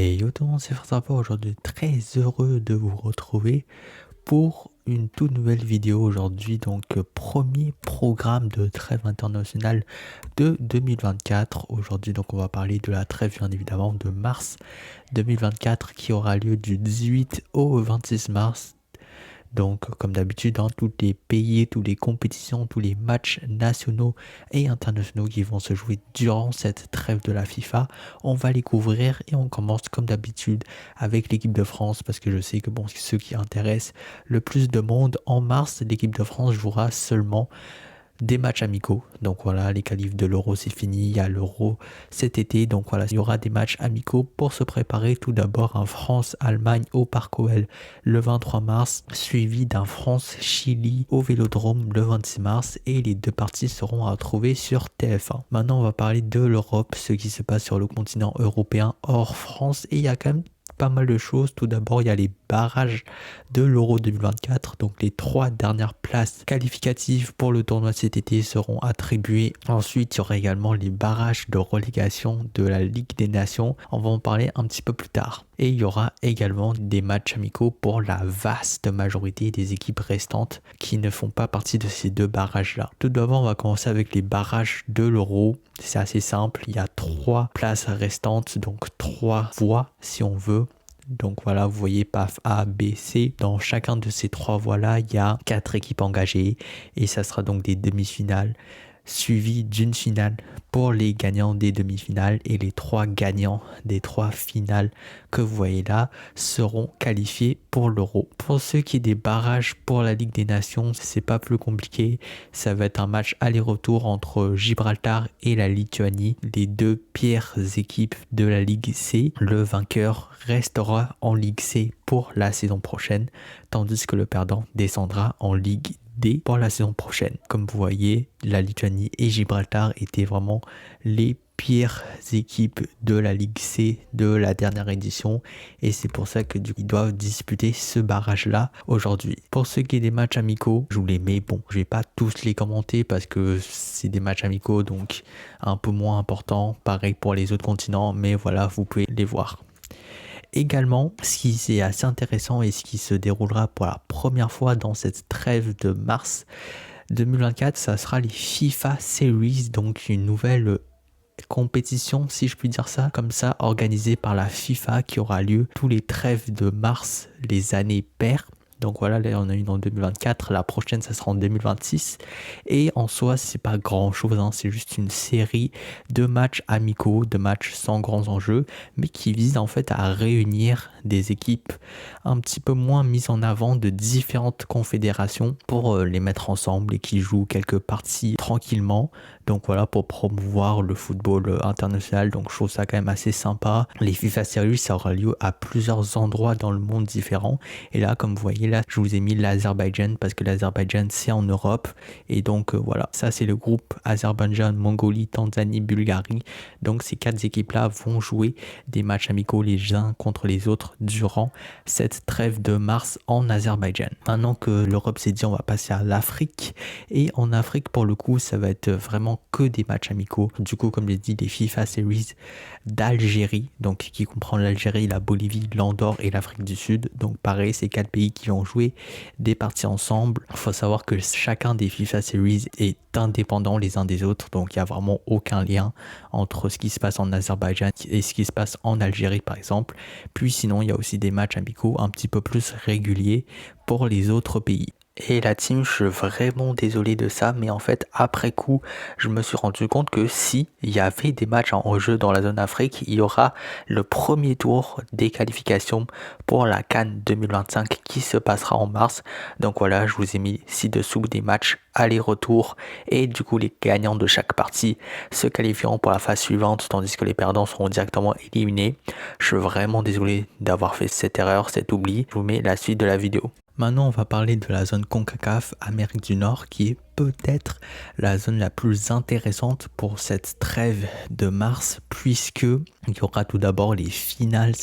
Et yo tout le monde, c'est François. Aujourd'hui, très heureux de vous retrouver pour une toute nouvelle vidéo aujourd'hui. Donc, premier programme de trêve internationale de 2024. Aujourd'hui, donc, on va parler de la trêve, bien évidemment, de mars 2024 qui aura lieu du 18 au 26 mars. Donc, comme d'habitude, dans tous les pays, toutes les compétitions, tous les matchs nationaux et internationaux qui vont se jouer durant cette trêve de la FIFA, on va les couvrir et on commence comme d'habitude avec l'équipe de France parce que je sais que bon, ceux qui intéressent le plus de monde, en mars, l'équipe de France jouera seulement des matchs amicaux. Donc voilà, les qualifs de l'Euro c'est fini, il y a l'Euro cet été, donc voilà, il y aura des matchs amicaux pour se préparer. Tout d'abord un France-Allemagne au Parc OL le 23 mars, suivi d'un France-Chili au Vélodrome le 26 mars, et les deux parties seront à retrouver sur TF1. Maintenant on va parler de l'Europe, ce qui se passe sur le continent européen hors France, et il y a quand même pas mal de choses. Tout d'abord, il y a les barrages de l'Euro 2024. Donc, les 3 dernières places qualificatives pour le tournoi cet été seront attribuées. Ensuite, il y aura également les barrages de relégation de la Ligue des Nations. On va en parler un petit peu plus tard. Et il y aura également des matchs amicaux pour la vaste majorité des équipes restantes qui ne font pas partie de ces deux barrages-là. Tout d'abord, on va commencer avec les barrages de l'Euro. C'est assez simple. Il y a 3 places restantes, donc 3 voies si on veut. Donc voilà, vous voyez PAF A, B, C. Dans chacun de ces 3 voies-là, il y a 4 équipes engagées et ça sera donc des demi-finales suivi d'une finale pour les gagnants des demi-finales, et les 3 gagnants des 3 finales que vous voyez là seront qualifiés pour l'Euro. Pour ce qui est des barrages pour la Ligue des Nations, c'est pas plus compliqué. Ça va être un match aller-retour entre Gibraltar et la Lituanie, les deux pires équipes de la Ligue C. Le vainqueur restera en Ligue C pour la saison prochaine, tandis que le perdant descendra en Ligue D pour la saison prochaine. Comme vous voyez, la Lituanie et Gibraltar étaient vraiment les pires équipes de la Ligue C de la dernière édition, et c'est pour ça que ils doivent disputer ce barrage là aujourd'hui. Pour ce qui est des matchs amicaux, je vous les mets, bon, je vais pas tous les commenter parce que c'est des matchs amicaux, donc un peu moins importants, pareil pour les autres continents, mais voilà, vous pouvez les voir. Également, ce qui est assez intéressant et ce qui se déroulera pour la première fois dans cette trêve de mars 2024, ça sera les FIFA Series, donc une nouvelle compétition, si je puis dire ça comme ça, organisée par la FIFA, qui aura lieu tous les trêves de mars, les années paires. Donc voilà, là on a une en 2024, la prochaine ça sera en 2026, et en soi c'est pas grand chose, hein, c'est juste une série de matchs amicaux, de matchs sans grands enjeux, mais qui vise en fait à réunir des équipes un petit peu moins mises en avant de différentes confédérations pour les mettre ensemble et qui jouent quelques parties tranquillement. Donc voilà, pour promouvoir le football international, donc je trouve ça quand même assez sympa. Les FIFA Series, ça aura lieu à plusieurs endroits dans le monde différents, et là comme vous voyez là, je vous ai mis l'Azerbaïdjan parce que l'Azerbaïdjan c'est en Europe, et donc voilà, ça c'est le groupe Azerbaïdjan, Mongolie, Tanzanie, Bulgarie. Donc ces 4 équipes là vont jouer des matchs amicaux les uns contre les autres durant cette trêve de mars en Azerbaïdjan. Maintenant que l'Europe s'est dit, on va passer à l'Afrique, et en Afrique pour le coup ça va être vraiment que des matchs amicaux. Du coup, comme j'ai dit, des FIFA Series d'Algérie, donc qui comprend l'Algérie, la Bolivie, l'Andorre et l'Afrique du Sud. Donc pareil, c'est 4 pays qui vont jouer des parties ensemble. Il faut savoir que chacun des FIFA Series est indépendant les uns des autres, donc il n'y a vraiment aucun lien entre ce qui se passe en Azerbaïdjan et ce qui se passe en Algérie par exemple. Puis sinon, il y a aussi des matchs amicaux un petit peu plus réguliers pour les autres pays. Et la team, je suis vraiment désolé de ça, mais en fait, après coup, je me suis rendu compte que si il y avait des matchs en jeu dans la zone Afrique, il y aura le premier tour des qualifications pour la CAN 2025 qui se passera en mars. Donc voilà, je vous ai mis ci-dessous des matchs aller-retour, et du coup, les gagnants de chaque partie se qualifieront pour la phase suivante, tandis que les perdants seront directement éliminés. Je suis vraiment désolé d'avoir fait cette erreur, cet oubli. Je vous mets la suite de la vidéo. Maintenant, on va parler de la zone CONCACAF Amérique du Nord, qui est peut-être la zone la plus intéressante pour cette trêve de mars, puisque il y aura tout d'abord les finales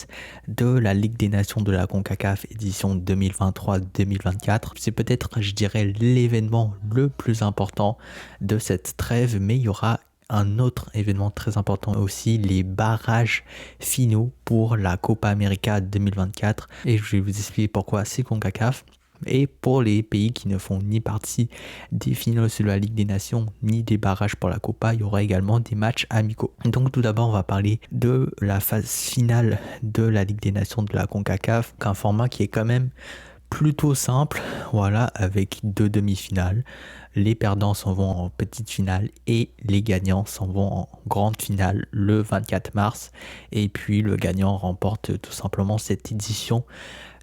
de la Ligue des Nations de la CONCACAF édition 2023-2024. C'est peut-être, je dirais, l'événement le plus important de cette trêve, mais il y aura Un autre événement très important aussi, les barrages finaux pour la Copa América 2024. Et je vais vous expliquer pourquoi c'est CONCACAF. Et pour les pays qui ne font ni partie des finales de la Ligue des Nations, ni des barrages pour la Copa, il y aura également des matchs amicaux. Donc tout d'abord, on va parler de la phase finale de la Ligue des Nations de la CONCACAF, un format qui est quand même plutôt simple, voilà, avec 2 demi-finales. Les perdants s'en vont en petite finale et les gagnants s'en vont en grande finale le 24 mars. Et puis le gagnant remporte tout simplement cette édition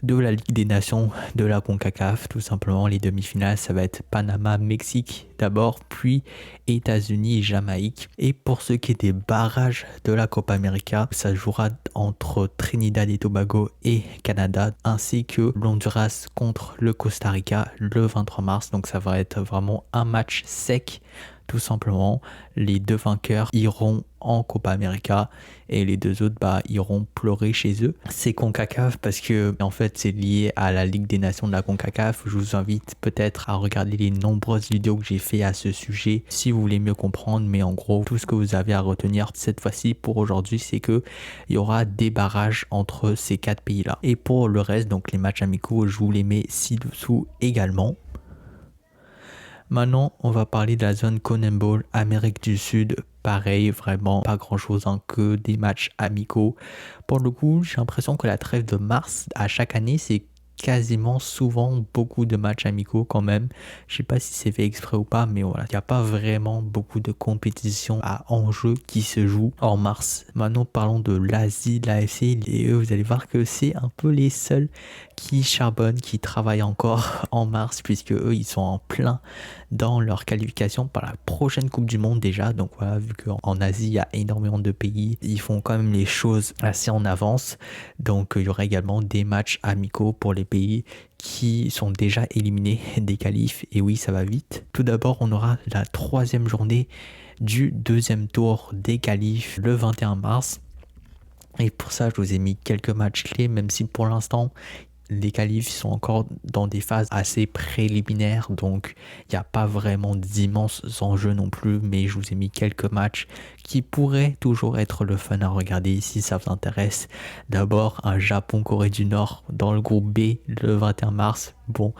de la Ligue des Nations de la CONCACAF. Tout simplement, les demi-finales, ça va être Panama-Mexique d'abord, puis États-Unis, Jamaïque. Et pour ce qui est des barrages de la Copa América, ça jouera entre Trinidad et Tobago et Canada, ainsi que l'Honduras contre le Costa Rica le 23 mars. Donc ça va être vraiment un match sec. Tout simplement, les 2 vainqueurs iront en Copa América et les 2 autres iront pleurer chez eux. C'est CONCACAF parce que en fait c'est lié à la Ligue des Nations de la CONCACAF. Je vous invite peut-être à regarder les nombreuses vidéos que j'ai fait à ce sujet si vous voulez mieux comprendre, mais en gros tout ce que vous avez à retenir cette fois-ci pour aujourd'hui, c'est que il y aura des barrages entre ces 4 pays-là. Et pour le reste, donc les matchs amicaux, je vous les mets ci-dessous également. Maintenant, on va parler de la zone CONMEBOL Amérique du Sud. Pareil, vraiment pas grand chose, que des matchs amicaux. Pour le coup, j'ai l'impression que la trêve de mars à chaque année, c'est quasiment souvent beaucoup de matchs amicaux quand même. Je sais pas si c'est fait exprès ou pas, mais voilà, il n'y a pas vraiment beaucoup de compétitions à enjeu qui se jouent en mars. Maintenant, parlons de l'Asie, de l'AFC, et eux, vous allez voir que c'est un peu les seuls qui charbonnent, qui travaillent encore en mars, puisque eux, ils sont en plein dans leur qualification par la prochaine Coupe du Monde déjà. Donc voilà, vu qu'en Asie, il y a énormément de pays, ils font quand même les choses assez en avance. Donc il y aura également des matchs amicaux pour les pays qui sont déjà éliminés des qualifs. Et oui, ça va vite. Tout d'abord, on aura la 3e journée du 2e tour des qualifs le 21 mars. Et pour ça, je vous ai mis quelques matchs clés, même si pour l'instant, les qualifs sont encore dans des phases assez préliminaires, donc il n'y a pas vraiment d'immenses enjeux non plus, mais je vous ai mis quelques matchs qui pourraient toujours être le fun à regarder si ça vous intéresse. D'abord, un Japon-Corée du Nord dans le groupe B le 21 mars. Bon,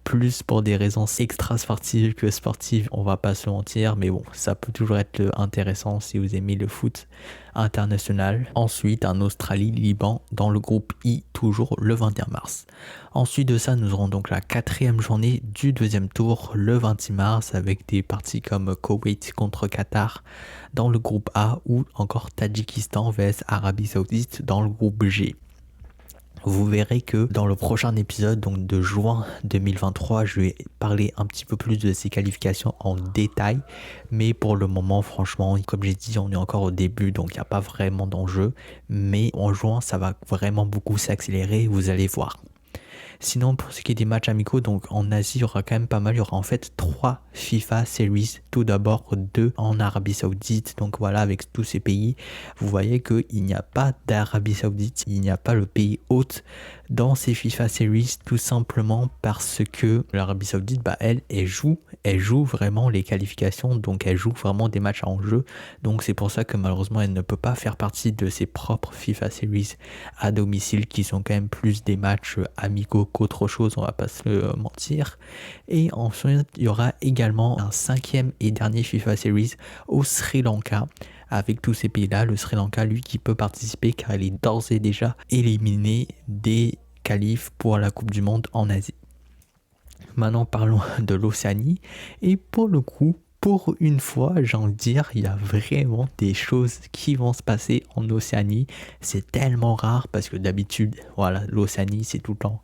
plus pour des raisons extra sportives que sportives, on va pas se mentir, mais bon, ça peut toujours être intéressant si vous aimez le foot international. Ensuite, un Australie-Liban dans le groupe I, toujours le 21 mars. Ensuite de ça, nous aurons donc la 4e journée du 2e tour le 26 mars avec des parties comme Koweït contre Qatar dans le groupe A ou encore Tadjikistan vs Arabie Saoudite dans le groupe G. Vous verrez que dans le prochain épisode, donc de juin 2023, je vais parler un petit peu plus de ces qualifications en détail. Mais pour le moment, franchement, comme j'ai dit, on est encore au début, donc il n'y a pas vraiment d'enjeu. Mais en juin, ça va vraiment beaucoup s'accélérer, vous allez voir. Sinon, pour ce qui est des matchs amicaux, donc en Asie, il y aura quand même pas mal. Il y aura en fait 3 FIFA Series. Tout d'abord 2 en Arabie Saoudite. Donc voilà, avec tous ces pays, vous voyez qu'il n'y a pas d'Arabie Saoudite. Il n'y a pas le pays hôte dans ces FIFA Series, tout simplement parce que l'Arabie Saoudite, elle joue vraiment les qualifications, donc elle joue vraiment des matchs en jeu. Donc c'est pour ça que malheureusement elle ne peut pas faire partie de ses propres FIFA Series à domicile, qui sont quand même plus des matchs amicaux qu'autre chose, on va pas se mentir. Et ensuite il y aura également un 5e et dernier FIFA Series au Sri Lanka. Avec tous ces pays-là, le Sri Lanka, lui, qui peut participer car il est d'ores et déjà éliminé des qualifs pour la Coupe du Monde en Asie. Maintenant, parlons de l'Océanie. Et pour le coup, pour une fois, j'ai envie de dire, il y a vraiment des choses qui vont se passer en Océanie. C'est tellement rare parce que d'habitude, voilà, l'Océanie, c'est tout le temps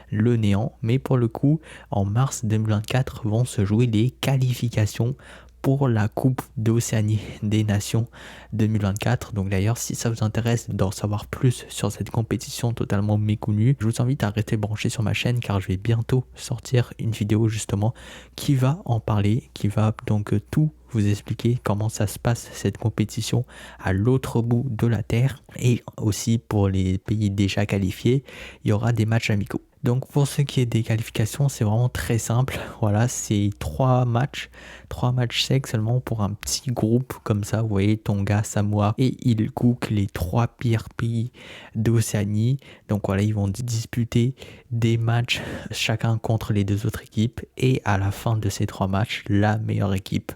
le néant. Mais pour le coup, en mars 2024, vont se jouer les qualifications pour la Coupe d'Océanie des Nations 2024. Donc d'ailleurs, si ça vous intéresse d'en savoir plus sur cette compétition totalement méconnue, je vous invite à rester branché sur ma chaîne car je vais bientôt sortir une vidéo justement qui va en parler, qui va donc tout vous expliquer comment ça se passe cette compétition à l'autre bout de la terre. Et aussi pour les pays déjà qualifiés, il y aura des matchs amicaux. Donc pour ce qui est des qualifications, c'est vraiment très simple. Voilà, c'est 3 matchs secs seulement pour un petit groupe comme ça. Vous voyez, Tonga, Samoa et Île Cook, les 3 pires pays d'Océanie. Donc voilà, ils vont disputer des matchs chacun contre les 2 autres équipes. Et à la fin de ces 3 matchs, la meilleure équipe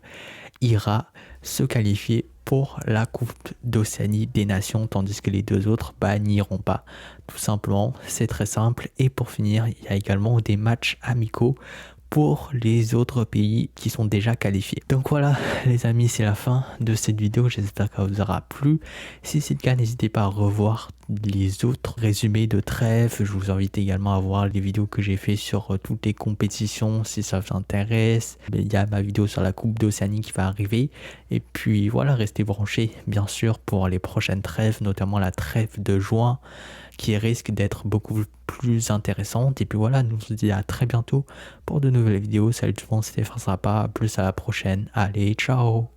ira se qualifier pour la Coupe d'Océanie des Nations, tandis que les 2 autres n'iront pas. Tout simplement, c'est très simple. Et pour finir, il y a également des matchs amicaux pour les autres pays qui sont déjà qualifiés. Donc voilà les amis, c'est la fin de cette vidéo, j'espère qu'elle vous aura plu. Si c'est le cas, n'hésitez pas à revoir les autres résumés de trêve. Je vous invite également à voir les vidéos que j'ai fait sur toutes les compétitions si ça vous intéresse. Il y a ma vidéo sur la Coupe d'Océanie qui va arriver. Et puis voilà, restez branchés bien sûr pour les prochaines trêves, notamment la trêve de juin qui risque d'être beaucoup plus intéressante. Et puis voilà, nous on se dit à très bientôt pour de nouvelles vidéos. Salut tout le monde, c'était François Sapa, plus à la prochaine. Allez, ciao!